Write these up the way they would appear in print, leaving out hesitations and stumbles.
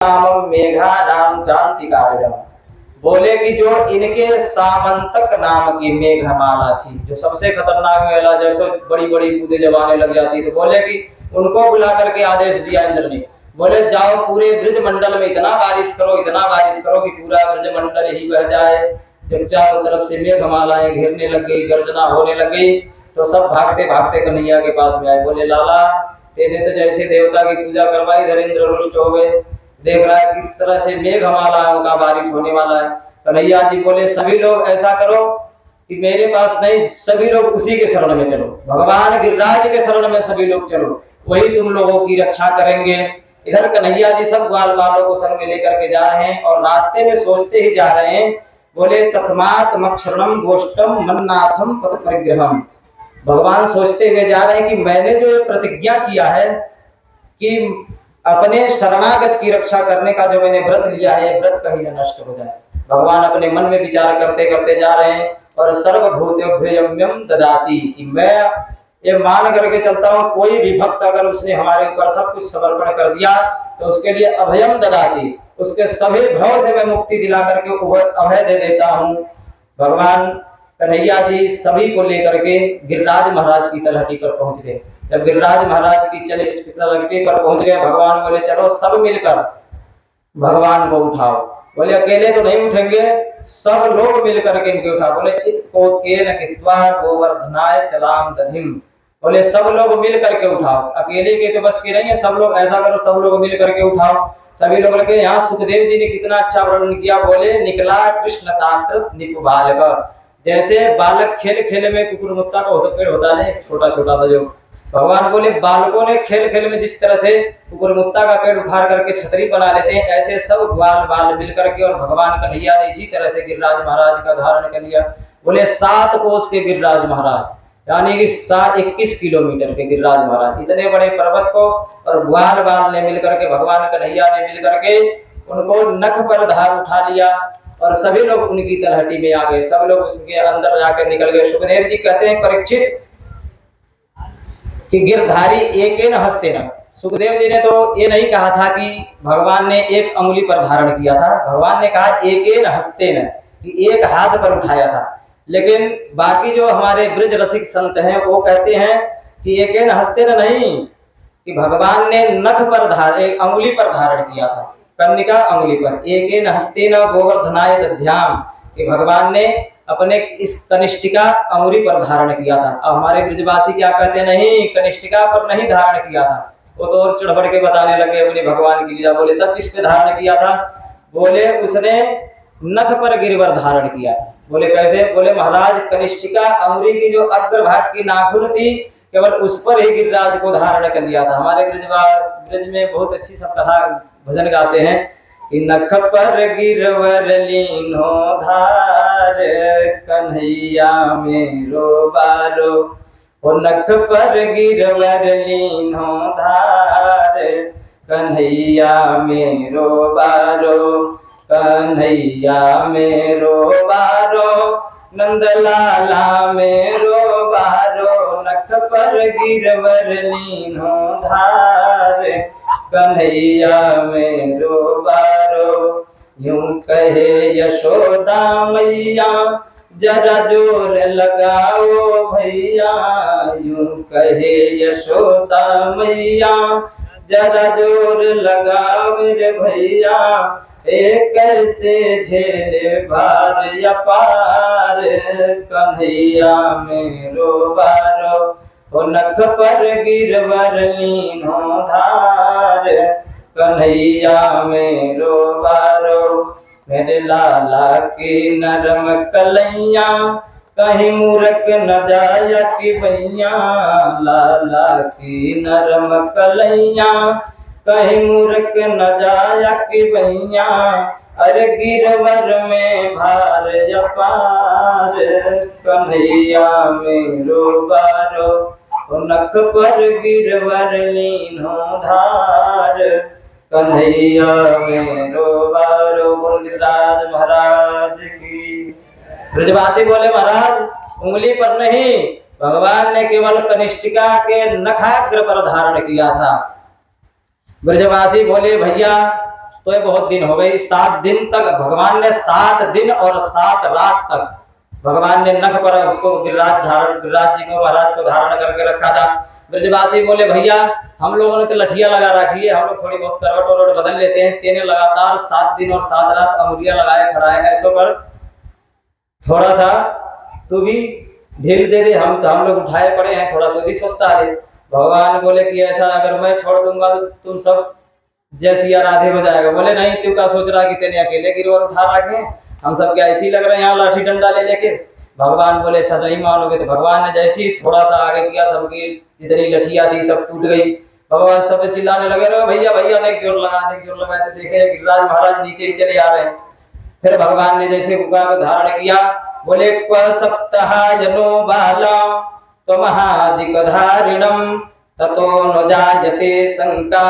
नामम मेघा नाम चांति कारणम। बोले कि जो इनके सामंतक नाम की मेघमाला थी, जो सबसे खतरनाक मेला, जैसे बड़ी बड़ी बूंदे जब आने लग जाती, तो बोले कि उनको बुला करके आदेश दिया इंद्र ने, बोले जाओ पूरे ब्रज मंडल में इतना बारिश करो कि पूरा ब्रज मंडल ही बह जाए। जब चारों तरफ से मेघमालाएं घेरने लग गई, गर्जना होने लग गई, तो सब भागते भागते कन्हैया के पास में आए। बोले लाला, तेने तो जैसे देवता की पूजा करवाई, इधर इंद्र रुष्ट हो गए, देख रहा है किस तरह से मेघमालाओं का बारिश होने वाला है। कन्हैया जी बोले सभी लोग ऐसा करो कि मेरे पास नहीं, सभी लोग उसी के शरण में चलो, भगवान गिरिराज के शरण में सभी लोग चलो, वही तुम लोगों की रक्षा करेंगे। इधर कन्हैया जी सब ग्वाल वालों को संग में लेकर के जा रहे हैं और रास्ते में सोचते ही जा रहे हैं। बोले तस्मात् मक्षरणम गोष्ठम मन्नाथम पद परिग्रहम। भगवान सोचते हुए जा रहे हैं कि मैंने जो प्रतिज्ञा किया है कि अपने शरणागत की रक्षा करने का जो मैंने व्रत लिया है, ये व्रत कहीं न नष्ट हो जाए। भगवान अपने मन में विचार करते करते जा रहे हैं और सर्वभूतेभ्ययम्यम ददाति, कि मैं ये मान करके चलता हूँ कोई भी भक्त अगर उसने हमारे ऊपर सब कुछ समर्पण कर दिया तो उसके लिए अभयम ददाति, उसके सभी भयों से मैं मुक्ति दिला करके अभय दे देता हूँ। भगवान कन्हैया जी सभी को लेकर के गिरिराज महाराज की तलहटी पर पहुंच गए। जब गिरिराज महाराज की तलहटी पर पहुंच गए, भगवान बोले चलो सब मिलकर भगवान को उठाओ। बोले अकेले तो नहीं उठेंगे, सब लोग मिलकर के इनके उठाओ। बोले इत्कोत्केन कृत्वा गोवर्धनाय चलाम दधिम। बोले सब लोग मिल करके उठाओ, अकेले के तो बस की नहीं है, सब लोग ऐसा करो, सब लोग मिल करके उठाओ। सभी लोग लगे। यहाँ सुखदेव जी ने कितना अच्छा वर्णन किया। बोले निकला कृष्ण तात्र निप बालक, जैसे बालक खेल खेल में कुकुर मुत्ता का पेड़ होता है छोटा छोटा सा, जो भगवान बोले बालकों ने खेल खेल में जिस तरह से कुकुर मुत्ता का पेड़ उखाड़ करके छतरी बना लेते हैं, ऐसे सब ग्वाल बाल मिल करके और भगवान कन्हैया ने इसी तरह से गिरिराज महाराज का धारण कर लिया। बोले 7 कोस के गिरिराज महाराज, यानी कि 21 किलोमीटर के गिरिराज महाराज, इतने बड़े पर्वत को और ग्वाल बाल ने मिलकर के, भगवान कन्हैया ने मिलकर के उनको नख पर धार उठा लिया और सभी लोग उनकी तलहटी में आ गए। सब लोग उसके अंदर जाकर निकल गए। सुखदेव जी कहते हैं परीक्षित कि गिरधारी एक न हस्ते न। सुखदेव जी ने तो ये नहीं कहा था कि भगवान ने एक अंगुली पर धारण किया था, भगवान ने कहा एक न हस्ते न, कि एक हाथ पर उठाया था। लेकिन बाकी जो हमारे ब्रज रसिक संत हैं वो कहते हैं कि एक न हस्ते न नहीं, कि भगवान ने नख पर अंगुली पर धारण किया था, कर्णिका अंगुली पर। एक न हस्ते न गोवर्धनाय दध्याम, कि भगवान ने अपने इस कनिष्ठिका अंगुली पर धारण किया था। अब हमारे ब्रजवासी क्या कहते, नहीं कनिष्ठिका पर नहीं धारण किया था, वो तो और चढ़ बढ़ के बताने लगे अपने भगवान की लीला। बोले तब किस पे धारण किया था? बोले उसने नख पर गिरवर धारण किया था। बोले कैसे? बोले महाराज कनिष्ठिका अंगुली की जो अग्रभाग की नाखून थी, केवल उस पर ही गिरिराज को धारण कर लिया था। हमारे ब्रज में बहुत अच्छी सब कथा भजन गाते हैं कि नख पर गिरवर लीनो धार, कन्हैया मेरो बारो। ओ नख पर गिरवर लीनो धार, कन्हैया मेरो बारो, कन्हैया मेरो बारो, नंदलाला मेरो बारो। नख पर गिरवर लीनो धार, कन्हैया मेरो बारो। यूं कहे यशोदा मैया जरा जोर लगाओ भैया, यूं कहे यशोदा मैया जरा जोर लगाओ रे भैया। एक कैसे झेले भार अपार, कन्हैया मेरो बारो। ओ नख पर गिरवर लीनो धार, कन्हैया मेरो बारो। मेरे लाला की नरम कलैया, कहीं मूर्ख न जाया कि भैया। लाला की नरम कलैया, कहीं मूर्ख न जाया कि भैया। अरे गिरवर में भार अपार, कन्हैया मेरो बारो। नख पर गिरवर लीनो धार, कन्हैया मेरो बारो। गिरिराज महाराज की। ब्रजवासी बोले महाराज उंगली पर नहीं, भगवान ने केवल कनिष्ठिका के नखाग्र पर धारण किया था। ब्रजवासी बोले भैया तो ये बहुत दिन हो गई। 7 दिन तक भगवान ने 7 दिन और 7 रात तक भगवान ने नख पर उसको गिरिराज जी को महाराज को धारण करके रखा था। ब्रजवासी बोले भैया हम लोगों ने तो लठिया लगा रखी है, हम लोग थोड़ी बहुत करवट वरवट बदल लेते हैं, तेने लगातार 7 दिन और 7 रात अंगुलियां लगाए खड़ा है, ऐसो कर थोड़ा सा तू भी ढील दे दे, हम लोग उठाए पड़े हैं, थोड़ा तो भी सोचता है। भगवान बोले कि ऐसा अगर मैं छोड़ दूंगा तो तुम सब जैसी आराधे हो जाएगा। बोले नहीं, तू क्या सोच रहा कि तेने अकेले गिरवर उठा रखे, हम सब क्या ऐसे ही लग रहे हैं यहाँ लाठी डंडा ले लेके। भगवान बोले अच्छा नहीं मानोगे। तो भगवान ने जैसे ही थोड़ा सा आगे किया, सबकी जितनी लठियां थी सब टूट गई। भगवान सब चिल्लाने लगे रो भैया भैया नहीं जोर लगा, नहीं जोर लगा। तो देखे गिरिराज महाराज नीचे ही चले आ रहे हैं। फिर भगवान ने जैसे गुगा को धारण किया, बोले क्व सप्ताह जनो बाला त्वमहादिक धारिणम ततो न जायते शंका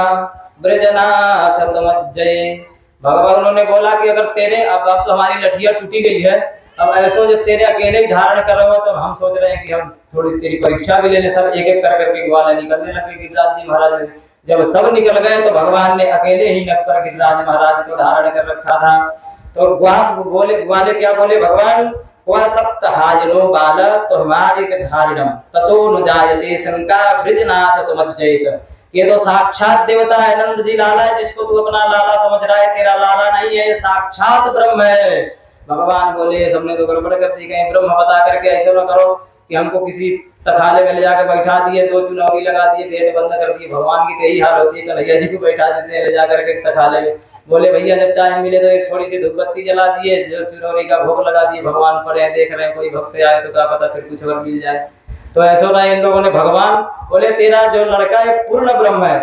ब्रजनाथ तमज्जय। भगवान उन्होंने बोला कि अगर तेरे अब तो हमारी लठिया टूटी गई है, अब ऐसो जब तेरे अकेले ही धारण करोगे तो हम सोच रहे हैं कि हम थोड़ी तेरी परीक्षा भी लेने। सब एक एक कर करके ग्वाले निकलने लगे गिरिराज जी महाराज। जब सब निकल गए तो भगवान ने अकेले ही नख पर गिरिराज महाराज को धारण कर रखा था। तो ग्वाले क्या बोले भगवान, वह सप्तहाजनो बाल तुम्हारे धारिणम ततो न जायते शंका ब्रजनाथ तुमज्जयित। ये तो साक्षात देवता है, नंद जी लाला है, जिसको तू अपना लाला समझ रहा है, तेरा लाला नहीं है, ये साक्षात ब्रह्म है। भगवान बोले सबने तो गड़बड़ कर दी, कहीं ब्रह्म बता करके ऐसे न करो कि हमको किसी तखाले में ले जाकर बैठा दिए, 2 चुनौती लगा दिए, गेट बंद कर दिए। भगवान की यही हाल होती है, कन्हैया जी को बैठा देते हैं ले जाकर के तखाले में। बोले भैया जब टाइम मिले तो एक थोड़ी सी धूपबत्ती जला दिए, जो चुनौती का भोग लगा दिए, भगवान पड़े हैं देख रहे हैं, कोई भक्त आए तो क्या पता फिर कुछ और मिल जाए। तो ऐसा ना इन लोगों ने भगवान बोले तेरा जो लड़का है पूर्ण ब्रह्म है।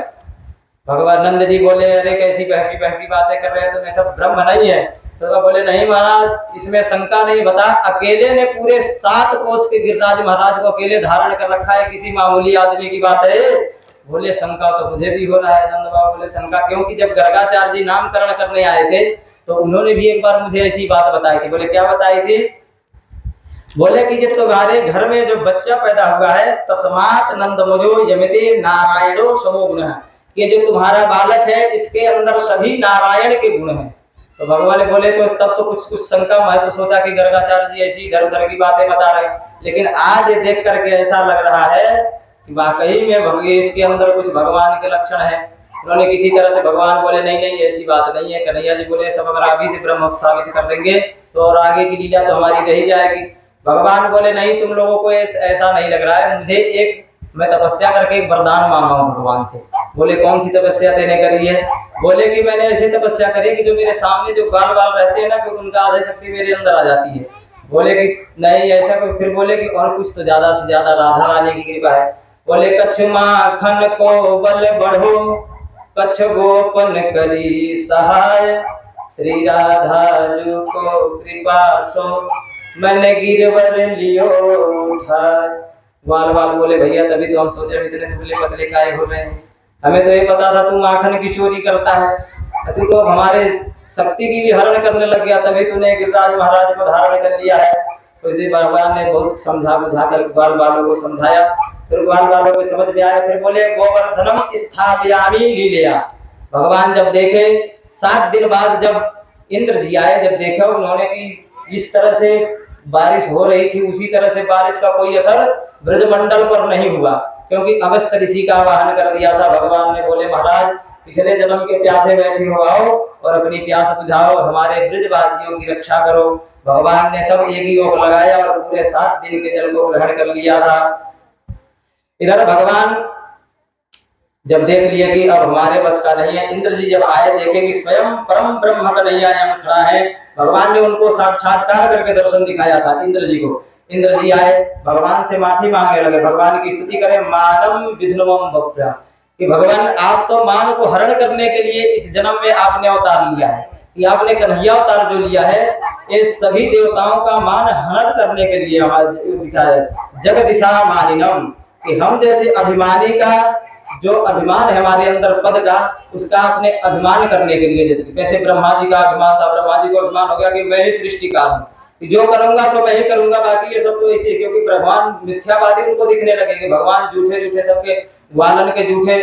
भगवान नंद जी बोले अरे कैसी बहकी बहकी बातें कर रहे हैं, तुम्हें सब ब्रह्म नहीं है। तो बोले नहीं महाराज इसमें शंका नहीं, बता अकेले ने पूरे 7 कोस के गिरिराज महाराज को अकेले धारण कर रखा है, किसी मामूली आदमी की बात है। बोले शंका तो मुझे भी हो रहा है। नंद बाबा बोले शंका क्योंकि जब गर्गाचार्य जी नामकरण करने आए थे तो उन्होंने भी एक बार मुझे ऐसी बात बताई थी। बोले क्या बताई थी? बोले कि जब तुम्हारे घर में जो बच्चा पैदा हुआ है तस्मात नंद मुझो यमिते नारायणो समो गुण, ये जो तुम्हारा बालक है इसके अंदर सभी नारायण के गुण हैं। तो भगवान बोले तो तब तो कुछ शंका, मैं तो सोचा कि गर्गाचार्य जी ऐसी इधर उधर की बातें बता रहे, लेकिन आज देख करके ऐसा लग रहा है कि वाकई में भगवान इसके अंदर कुछ भगवान के लक्षण है। उन्होंने किसी तरह से भगवान बोले नहीं नहीं ऐसी बात नहीं है। कन्हैया जी बोले सब अगर अभी से ब्रह्म साबित कर देंगे तो और आगे की लीला तो हमारी रही जाएगी। भगवान बोले नहीं तुम लोगों को ऐसा नहीं लग रहा है, मुझे मैं तपस्या करके एक वरदान मांगा हूँ भगवान से। बोले कौन सी तपस्या तेने करी है? बोले कि मैंने ऐसी तपस्या करी कि जो मेरे सामने जो गाल वाल रहते हैं ना कि उनका आधी शक्ति मेरे अंदर आ जाती है। बोले कि नहीं ऐसा कोई, फिर बोले कि और कुछ तो ज्यादा से ज्यादा राधा रानी की कृपा है। बोले कच्छ माखन को बल बढ़ो कच्छ गोपन करी सहाय श्री राधा जो को कृपा सो मैंने गिरवर लियो उठाए। वाल वाल बोले भैया तभी तो हम सोचे इतने दुबले पतले काहे हो रहे हैं, हमें तो ये पता था तू माखन की चोरी करता है, तू तो हमारे शक्ति की भी हरण करने लग गया, तभी तूने गिरिराज महाराज को धारण कर लिया है। तो इसी भगवान ने बहुत समझा बुझा कर ग्वाल वालों को समझाया, फिर ग्वाल वालों को समझ में आया। फिर बोले गोवर्धनम स्थापयामि लीलया। भगवान जब देखे 7 दिन बाद जब इंद्र जी आए, जब देखा उन्होंने कि इस तरह से बारिश हो रही थी उसी तरह से बारिश का कोई असर ब्रजमंडल पर नहीं हुआ, क्योंकि अगस्त ऋषि का आवाहन कर दिया था। भगवान ने बोले महाराज पिछले जन्म के प्यासे बैठे हो आओ और अपनी प्यास बुझाओ, हमारे ब्रजवासियों की रक्षा करो। भगवान ने सब एक ही योग लगाया और पूरे 7 दिन के जल को ग्रहण कर लिया था। इधर भगवान जब देख लिया कि अब हमारे बस का नहीं है, इंद्र जी जब आए देखे कि स्वयं परम ब्रह्म कन्हैया यहाँ खड़ा है। भगवान ने उनको साक्षात्कार करके दर्शन दिखाया था इंद्र जी को। इंद्र जी आए भगवान से माफी मांगने लगे, भगवान की स्तुति करें मानम विध्नुवम भव्या, कि भगवान आप तो मान को हरण करने के लिए इस जन्म में आपने अवतार लिया है, कि आपने कन्हैया अवतार जो लिया है ये सभी देवताओं का मान हरण करने के लिए दिखाया है। जगदिशा मानिनम, कि हम जैसे अभिमानी का जो अभिमान है हमारे अंदर पद का, उसका अपने अभिमान करने के लिए, जैसे ब्रह्मा जी का अभिमान था, ब्रह्मा जी को अभिमान हो गया कि मैं ही सृष्टिकार हूँ, जो करूंगा तो मैं ही करूंगा, बाकी ये सब तो ऐसे, क्योंकि भगवान मिथ्यावादी उनको दिखने लगे कि भगवान झूठे झूठे सबके वालन के झूठे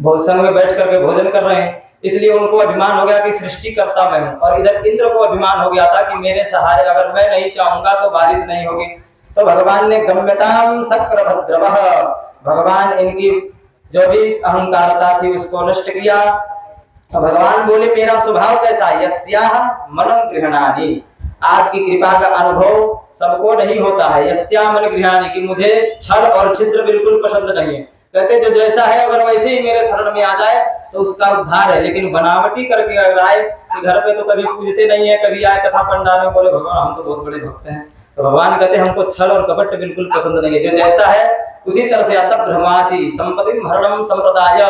संग में बैठ करके भोजन कर रहे हैं, इसलिए उनको अभिमान हो गया कि सृष्टि करता मैं हूँ। और इधर इंद्र को अभिमान हो गया था कि मेरे सहारे अगर मैं नहीं चाहूंगा तो बारिश नहीं होगी। तो भगवान ने गम्यताम शक्रभद्रवः, भगवान इनकी जो भी अहंकारता थी उसको नष्ट किया। तो भगवान बोले मेरा स्वभाव कैसा है, यस्याह मनम गृह्णानि, आपकी कृपा का अनुभव सबको नहीं होता है। यस्या मन गृह्णानि, कि मुझे छल और छिद्र बिल्कुल पसंद नहीं है। कहते जो जैसा है अगर वैसे ही मेरे शरण में आ जाए तो उसका उद्धार है, लेकिन बनावटी करके अगर आए कि घर पे तो कभी पूजते नहीं है, कभी आए कथा पंडाल में बोले भगवान हम तो बहुत बड़े भक्त हैं, तो भगवान कहते हमको छल और कपट बिल्कुल पसंद नहीं है। जो जैसा है उसी तरह से आता ब्रह्मासी संपत्ति हरणम संप्रदाय।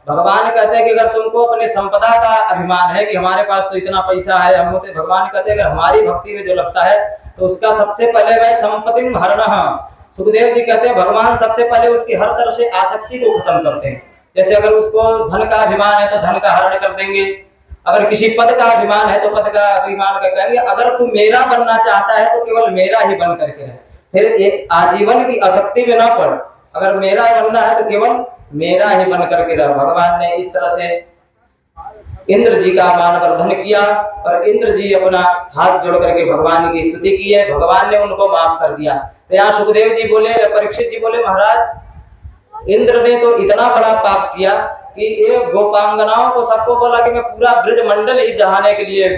भगवान कहते हैं कि अगर तुमको अपने संपदा का अभिमान है कि हमारे पास तो इतना पैसा है हम होते, भगवान कहते हैं अगर हमारी भक्ति में जो लगता है तो उसका सबसे पहले वह संपत्ति हरण। सुखदेव जी कहते हैं भगवान सबसे पहले उसकी हर तरह से आसक्ति को खत्म करते हैं। जैसे अगर उसको धन का अभिमान है तो धन का हरण कर देंगे, अगर किसी पद का अभिमान है तो पद का अभिमान कर कहेंगे अगर तू मेरा बनना चाहता है तो केवल मेरा ही बन करके रहे, फिर एक आजीवन की आसक्ति में ना पड़, अगर मेरा बनना है तो केवल मेरा ही बन करके रह। भगवान ने इस तरह से इंद्र जी का मानवर्धन किया और इंद्र जी अपना हाथ जोड़ करके भगवान की स्तुति की है, भगवान ने उनको माफ कर दिया। तो यहाँ सुखदेव जी बोले, परीक्षित जी बोले महाराज इंद्र ने तो इतना बड़ा पाप किया कि एक गोपांगनाओं को सबको बोला कि मैं पूरा ब्रज मंडल ही दहाने के लिए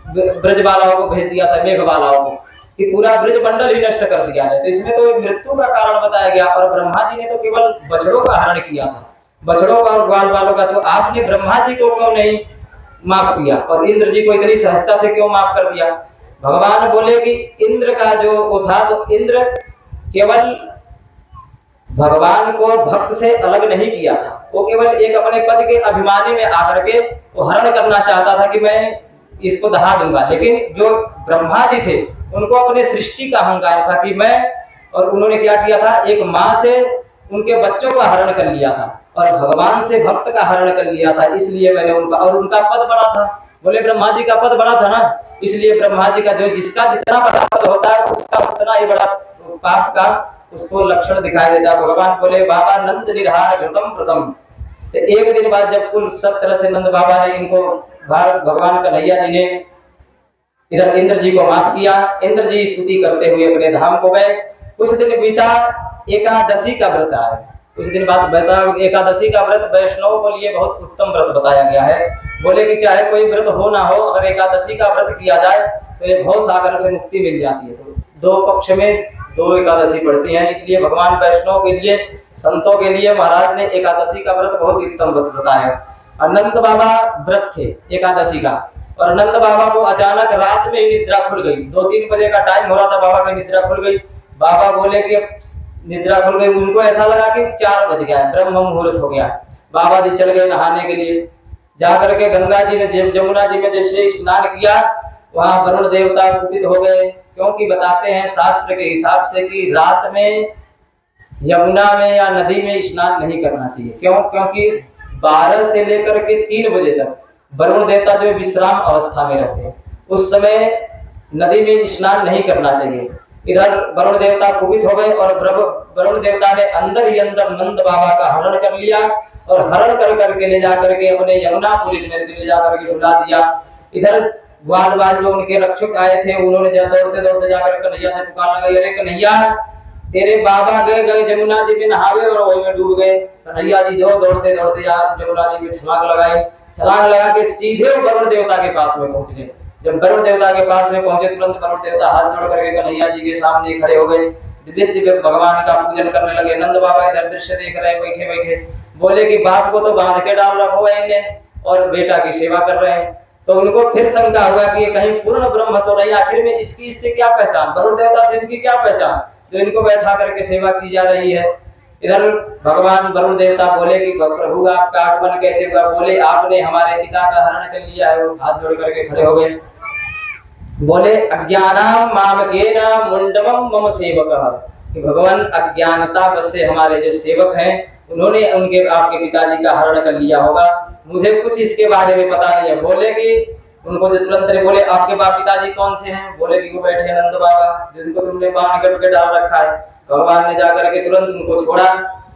ब्रजबालाओं को भेज दिया था, मेघबालाओं को, कि पूरा ब्रज मंडल ही नष्ट कर दिया है। तो इसमें तो मृत्यु का कारण बताया गया और ब्रह्मा जी ने तो केवल बछड़ों का हरण किया था, बछड़ों का और ग्वाल बालों का, तो आपने ब्रह्मा जी को क्यों नहीं माफ किया और इंद्र जी को इतनी सहजता से क्यों माफ कर दिया। भगवान बोले कि इंद्र का जो वो था, तो इंद्र केवल भगवान को भक्त से अलग नहीं किया था, वो केवल एक अपने पद के अभिमानी में आकर के वो हरण करना चाहता था कि मैं इसको दहा दूंगा। लेकिन जो ब्रह्मा जी थे उनको अपने सृष्टि का अहंकार था कि मैं, और उन्होंने क्या किया था एक माँ से उनके बच्चों का हरण कर लिया था और भगवान से भक्त का हरण कर लिया था, इसलिए मैंने उनका, और उनका पद बड़ा था, बोले ब्रह्मा जी का पद बड़ा था ना, इसलिए ब्रह्मा जी का जो जिसका जितना बड़ा पद होता है उसका उतना ही बड़ा पाप का उसको लक्षण दिखाई देता है। भगवान बोले बाबा नंद निर्हार घृतम प्रथम। तो एक दिन बाद जब कुल सब तरह से नंद बाबा ने इनको भगवान कन्हैया जी ने इधर इंद्र जी को माफ किया, इंद्र जी स्तुति करते हुए अपने धाम को गए। कुछ दिन बीता, एकादशी का व्रत आया, कुछ दिन बाद एकादशी का व्रत वैष्णवों के लिए बहुत उत्तम व्रत बताया गया है। बोले कि चाहे कोई व्रत हो ना हो, अगर एकादशी का व्रत किया जाए तो ये भव सागर से मुक्ति मिल जाती है। तो दो पक्ष में दो एकादशी पड़ती हैं, इसलिए भगवान वैष्णव के लिए, संतों के लिए महाराज ने एकादशी का व्रत बहुत उत्तम व्रत बताया। अनंत बाबा व्रत थे एकादशी का, और अनंत बाबा को अचानक रात में ही निद्रा खुल गई, 2-3 बजे का टाइम हो रहा था, बाबा की निद्रा खुल गई। बाबा बोले कि निद्रा खुल गई, उनको ऐसा लगा कि 4 बज गया, ब्रह्म मुहूर्त हो गया। बाबा जी चल गए नहाने के लिए, जाकर के गंगा जी में, जमुना जी में जैसे स्नान किया, वहां वरुण देवता कुपित हो गए, क्योंकि बताते हैं शास्त्र के हिसाब से कि रात में यमुना में या नदी में स्नान नहीं करना चाहिए। क्यों? क्योंकि 12 से लेकर के 3 बजे तक वरुण देवता जो विश्राम अवस्था में रहते हैं, उस समय नदी में स्नान नहीं करना चाहिए। इधर वरुण देवता कुपित हो गए और वरुण देवता ने अंदर ही अंदर नंद बाबा का हरण कर लिया और हरण कर करके ले जाकर के अपने यमुना पुरी में ले जाकर के डुला दिया। इधर ग्वालबाज जो उनके रक्षक आए थे, उन्होंने दौड़ते दौड़ते जाकर कन्हैया से पुकारने लगे, अरे कन्हैया तेरे बाबा गए जमुना जी में नहावे और वही में डूब गए। कन्हैया जी जो दौड़ते दौड़ते जमुना जी में छलांग लगाई, छलांग लगा के सीधे वरुण देवता के पास में पहुंच गए। जब वरुण देवता के पास में पहुंचे, तुरंत वरुण देवता हाथ जोड़ करके कन्हैया जी के सामने खड़े हो गए, दिव्य दिव्य भगवान का पूजन करने लगे। नंद बाबा इधर दृश्य देख रहे हैं बैठे बैठे, बोले कि बाप को तो बांध के डाल रखो है इन्हें और बेटा की सेवा कर रहे हैं। तो उनको फिर शंका हुआ कि कहीं पूर्ण ब्रह्म तो नहीं, आखिर में इसकी इससे क्या पहचान, वरुण देवता से इनकी क्या पहचान जो इनको बैठा करके सेवा की जा रही है। इधर भगवान वरुण देवता बोले कि प्रभु आपका आगमन कैसे हुआ। बोले आपने हमारे पिता का हरण कर लिया है। वो हाथ जोड़ करके खड़े हो गए, बोले अज्ञानाम मामकेन मुंडमम मम सेवकः, कि भगवान अज्ञानता बस से हमारे जो सेवक हैं उन्होंने उनके आपके पिताजी का हरण कर लिया होगा, मुझे कुछ इसके बारे में पता नहीं है। बोले कि उनको जो तुरंत बोले आपके बाप पिताजी कौन से हैं। बोले कि वो बैठे नंद बाबा जिनको तुमने बांध करके डाल रखा है। भगवान ने जाकर के तुरंत उनको छोड़ा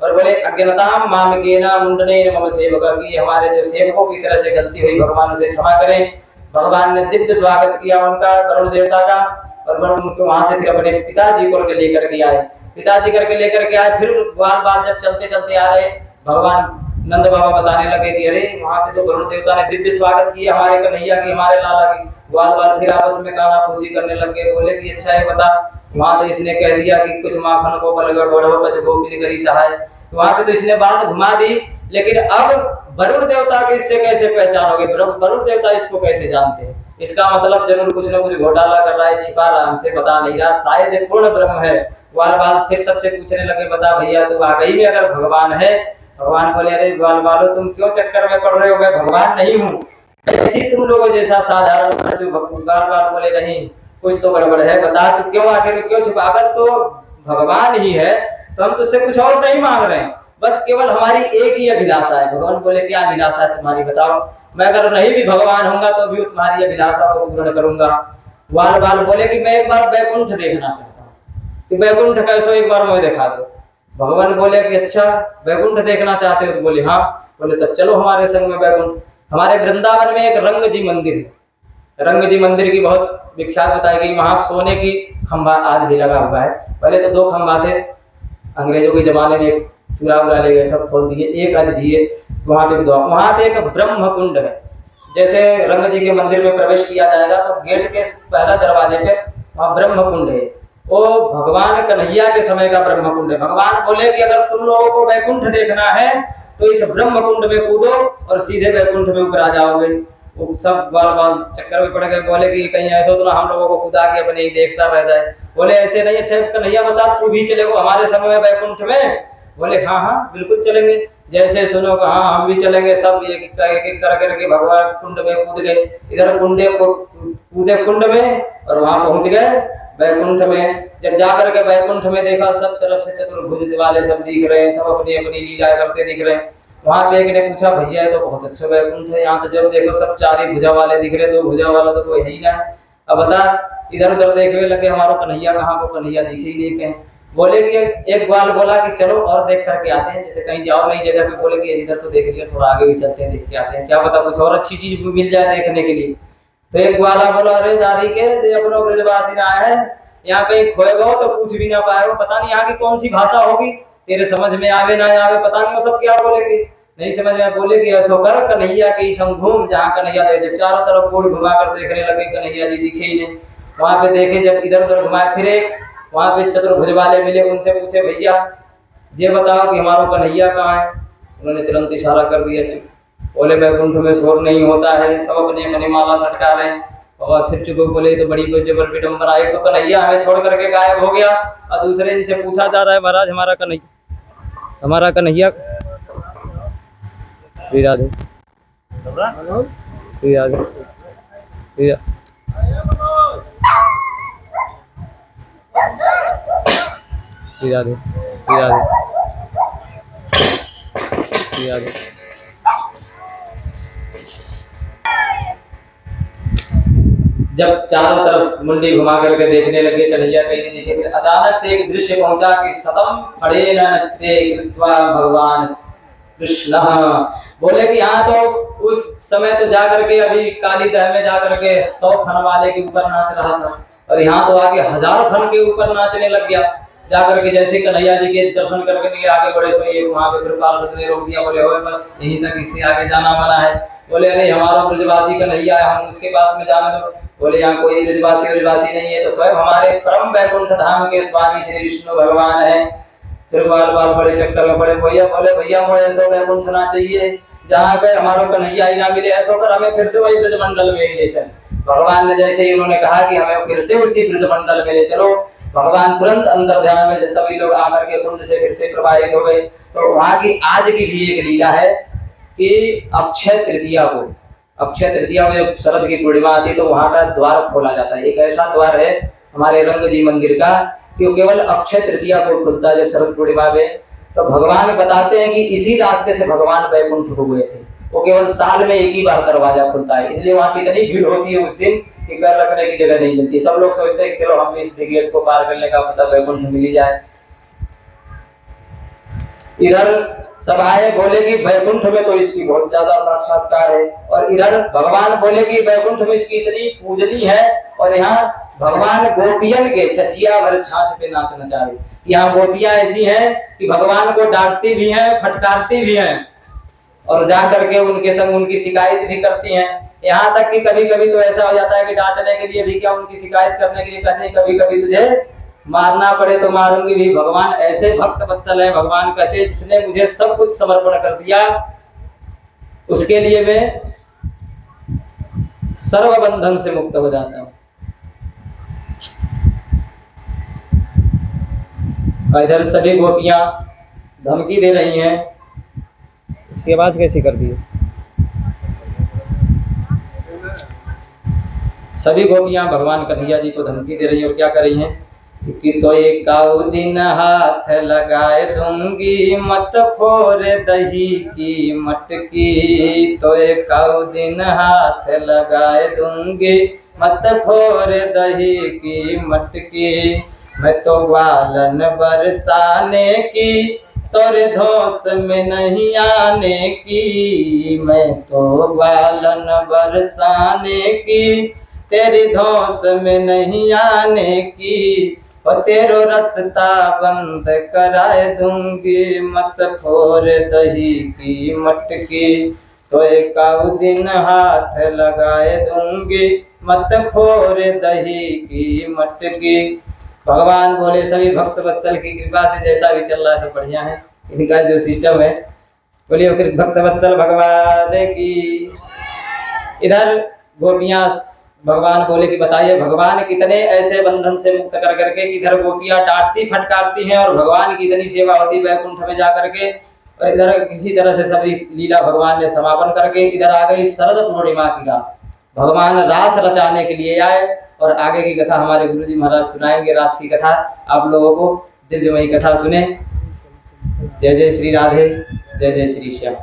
और बोले अज्ञानताम मामकेना मुंडनेन मम सेवक, की हमारे जो सेवकों की तरह से गलती हुई भगवान से क्षमा करें। भगवान ने दिव्य स्वागत किया उनका, वरुण देवता का, और वरुण उनको वहां से फिर अपने पिताजी को लेकर के आए। पिताजी करके लेकर के आए, फिर बार बार जब चलते चलते आ रहे, भगवान नंद बाबा बताने लगे कि अरे वहां पे तो वरुण देवता ने दिव्य स्वागत किया हमारे कन्हैया की, हमारे लाला की। बार बार फिर आपस में काना फूसी करने लगे। बोले कि अच्छा है बता, वहां तो इसने कह दिया कि कुछ माखन को बलगड़ बढ़ो पछ गोपी करी सहाय, वहां पे तो इसने बात घुमा दी, लेकिन अब वरुण देवता के इससे कैसे पहचानोगे, वरुण देवता इसको कैसे जानते हैं? इसका मतलब जरूर कुछ ना कुछ घोटाला कर रहा है, छिपा रहा, हमसे बता नहीं रहा, शायद ये पूर्ण ब्रह्म है। ग्वाल बाल फिर सबसे पूछने लगे, बता भैया तू वाकई में अगर भगवान है? भगवान बोले अरे ग्वाल बालो तुम क्यों चक्कर में पड़ रहे हो, मैं भगवान नहीं हूँ, ऐसी तुम लोगों जैसा साधारण। ग्वाल बाल बोले नहीं कुछ तो गड़बड़ है, बता तू क्यों आखिर क्यों छुपा? अगर तो भगवान ही है तो हम तुझसे कुछ और नहीं मांग रहे हैं, बस केवल हमारी एक ही अभिलाषा है। भगवान बोले क्या अभिलाषा है तुम्हारी बताओ, मैं अगर नहीं भी भगवान होऊंगा तो भी तुम्हारी अभिलाषा को पूर्ण करूंगा। ग्वाल बाल बोले कि मैं एक बार वैकुंठ देखना चाहता हूँ, कि वैकुंठ कैसो एक बार मुझे दिखा दो। भगवान बोले कि अच्छा वैकुंठ देखना चाहते हो? तो बोले हाँ। बोले तब चलो हमारे संग में वैकुंठ। हमारे वृंदावन में एक रंग जी मंदिर है, रंग जी मंदिर की बहुत विख्यात बताई गई, वहां सोने की खंभा आज भी लगा हुआ है। पहले तो 2 खंभा थे, अंग्रेजों के जमाने में चुरा उरा ले गए, सब खोल दिए, एक आज भी है वहां पे। वहां पे एक ब्रह्म कुंड है, जैसे रंग जी के मंदिर में प्रवेश किया जाएगा तो गेट के पहला दरवाजे पे वहां ब्रह्म कुंड है, वो भगवान कन्हैया के समय का ब्रह्म कुंड है। भगवान बोले कि अगर तुम लोगों को वैकुंठ देखना है तो इस ब्रह्म कुंड में कूदो और सीधे वैकुंठ में ऊपर आ जाओगे। वो सब बार बार चक्कर में पड़ गए, बोले कि कहीं ऐसा तो ना हम लोगों को खुदा के अपने ही देखता रह जाए। बोले ऐसे नहीं, अच्छा कन्हैया बता तू भी चलेगो हमारे संग में वैकुंठ में? बोले हाँ हाँ बिल्कुल चलेंगे, जैसे सुनो हाँ हम भी चलेंगे। सब एक एक कर करके भगवान कुंड में कूद गए, इधर कुंडे को कूदे कुंड में और वहां पहुंच गए वैकुंठ में। जब जाकर के वैकुंठ में देखा सब तरफ से चतुर्भुज वाले सब दिख रहे हैं, सब अपनी अपनी लीला करते दिख रहे हैं। वहां पे एक ने पूछा भैया तो बहुत अच्छा वैकुंठ है, यहाँ तो जब देखो सब 4 ही भुजा वाले दिख रहे, 2 भुजा वाला तो कोई है ही ना। अब बता इधर उधर देखने लगे, हमारा कन्हैया कहाँ को, कन्हैया दिखे ही नहीं कहीं। बोले कि एक ग्वाल बोला कि चलो और देख करके आते हैं, जैसे कहीं जाओ नई जगह पे, बोले कि इधर तो देख लिया, थोड़ा आगे भी चलते हैं देख के आते हैं, क्या पता कुछ और अच्छी चीज मिल जाए देखने के लिए। तो एक ग्वाला बोला अरे दारी के अपना ब्रजवासी ना आया है, यहाँ कहीं खोए गो तो पूछ भी ना पाए हो, पता नहीं यहाँ की कौन सी भाषा होगी, तेरे समझ में आवे ना आवे, पता नहीं वो सब क्या बोलेंगे, नहीं समझ में। बोले कि ऐसा कर कन्हैया की संग घूम, जहाँ कन्हैया जब चारों तरफ गोल घुमा कर देखने लगे, कन्हैया जी दिखे ही नहीं। वहां पे देखे, जब इधर उधर घुमाए फिरे, वहां पे चतुर्भुज वाले मिले, उनसे पूछे भैया ये बताओ कि हमारा कन्हैया कहाँ है? उन्होंने तुरंत इशारा कर दिया। बोले वैकुंठ में शोर नहीं होता है, सब अपने अपने माला सटका रहे हैं। और फिर चुप बोले तो बड़ी कोई जबर विडम्बना आई, तो कन्हैया हमें छोड़ करके गायब हो गया। और दूसरे इनसे पूछा जा रहा है महाराज हमारा कन्हैया श्री राधे श्री राधे श्री राधे श्री राधे श्री राधे। जब चारों तरफ मुंडी घुमा करके देखने लगे, कन्हैया कहीं नहीं दिखे। फिर अचानक से एक दृश्य पहुंचा कि सतम फड़े नत्रे कृत्वा भगवान कृष्ण। बोले कि यहाँ तो उस समय तो जाकर के अभी काली दह में जाकर के 100 खन वाले के ऊपर नाच रहा था, और यहाँ तो आगे 1000 खन के ऊपर नाचने लग गया। जाकर के जैसे कन्हैया जी के दर्शन करके लिए आगे बढ़े, सो एक वहां पे फिर पार्षद ने रोक दिया, बोले बस यहीं तक, इससे आगे जाना मना है। बोले अरे हमारा ब्रजवासी कन्हैया है, हम उसके पास में जाने दो। बोले यहाँ कोई ब्रजवासी नहीं है, तो स्वयं हमारे परम वैकुंठ धाम के स्वामी श्री विष्णु भगवान है। फिर बार बार बड़े चक्कर में पड़े, भैया बोले भैया मुझे ऐसा वैकुंठ ना चाहिए जहाँ पे हमारा कन्हैया ही ना मिले, ऐसा कर हमें फिर से वही ब्रजमंडल में ही ले चल। भगवान ने जैसे ही उन्होंने कहा कि हमें फिर से उसी ब्रजमंडल में ले चलो, भगवान तुरंत अंदर ध्यान में सभी लोग आकर के कुंड से फिर से प्रवाहित हो गए। तो वहां की आज की भी एक लीला है कि अक्षय तृतीया को, अक्षय तृतीया में जब शरद की पूर्णिमा आती है तो वहां का द्वार खोला जाता है। एक ऐसा द्वार है हमारे रंग जी मंदिर का कि वो केवल अक्षय तृतीया को खुलता है, जब शरद पूर्णिमा में। तो भगवान बताते हैं कि इसी रास्ते से भगवान वैकुंठ को गए थे, वो केवल साल में एक ही बार दरवाजा खुलता है, इसलिए वहां की इतनी भीड़ होती है उस दिन कि पैर रखने की जगह नहीं मिलती। सब लोग सोचते हैं कि चलो हम इस गेट को पार करने का पता वैकुंठ मिल ही जाए। इधर सब आए, बोले कि वैकुंठ में तो इसकी बहुत ज्यादा साक्षात्कार है, और इधर भगवान बोले कि वैकुंठ में इसकी इतनी पूजनी है, और यहाँ भगवान गोपियन के छछिया भर छाछ पे नाच नचाए। यहाँ गोपियां ऐसी हैं कि भगवान को डांटती भी हैं, फटकारती भी हैं, और जा करके उनके संग उनकी शिकायत भी करती हैं। यहाँ तक कि कभी कभी तो ऐसा हो जाता है कि डांटने के लिए भी क्या, उनकी शिकायत करने के लिए कहते हैं कभी कभी तुझे मारना पड़े तो मारूंगी भी। भगवान ऐसे भक्त वत्सल है, भगवान कहते हैं जिसने मुझे सब कुछ समर्पण कर दिया उसके लिए मैं सर्व बंधन से मुक्त हो जाता हूं। इधर सभी गोपियां धमकी दे रही हैं, इसकी आवाज कैसी कर दी है? सभी गोपियां भगवान कन्हैया जी को धमकी दे रही हैं, और क्या कर रही हैं कि तो एक दिन हाथ लगाए दूंगी, मत फोड़ दही की मटकी। तो एक दिन हाथ लगाए दूंगी, मत फोड़ दही की मटकी। मैं तो ग्वालन बरसाने की, तोरे धोस में नहीं आने की। मैं तो ग्वालन बरसाने की, तेरी धौंस में नहीं आने की। और तेरो रास्ता बंद कराए दूंगी, मत फोड़ दही की मटकी। तो एक दिन हाथ लगाए दूंगी, मत फोड़ दही की मटकी। भगवान बोले सभी भक्त वत्सल की कृपा से जैसा भी चल रहा है सब बढ़िया है, इनका जो सिस्टम है। बोलिए फिर भक्त वत्सल भगवान की। इधर गोपियां भगवान बोले कि बताइए भगवान कितने ऐसे बंधन से मुक्त कर करके, इधर गोपियां डांटती फटकारती हैं और भगवान की इतनी सेवा होती वैकुंठ में जा करके, और इधर किसी तरह से सभी लीला भगवान ने समापन करके इधर आ गई शरद पूर्णिमा की रात। भगवान रास रचाने के लिए आए, और आगे की कथा हमारे गुरुजी महाराज सुनाएंगे। रास की कथा आप लोगों को दिव्यमयी कथा सुने। जय जय श्री राधे, जय जय श्री श्याम।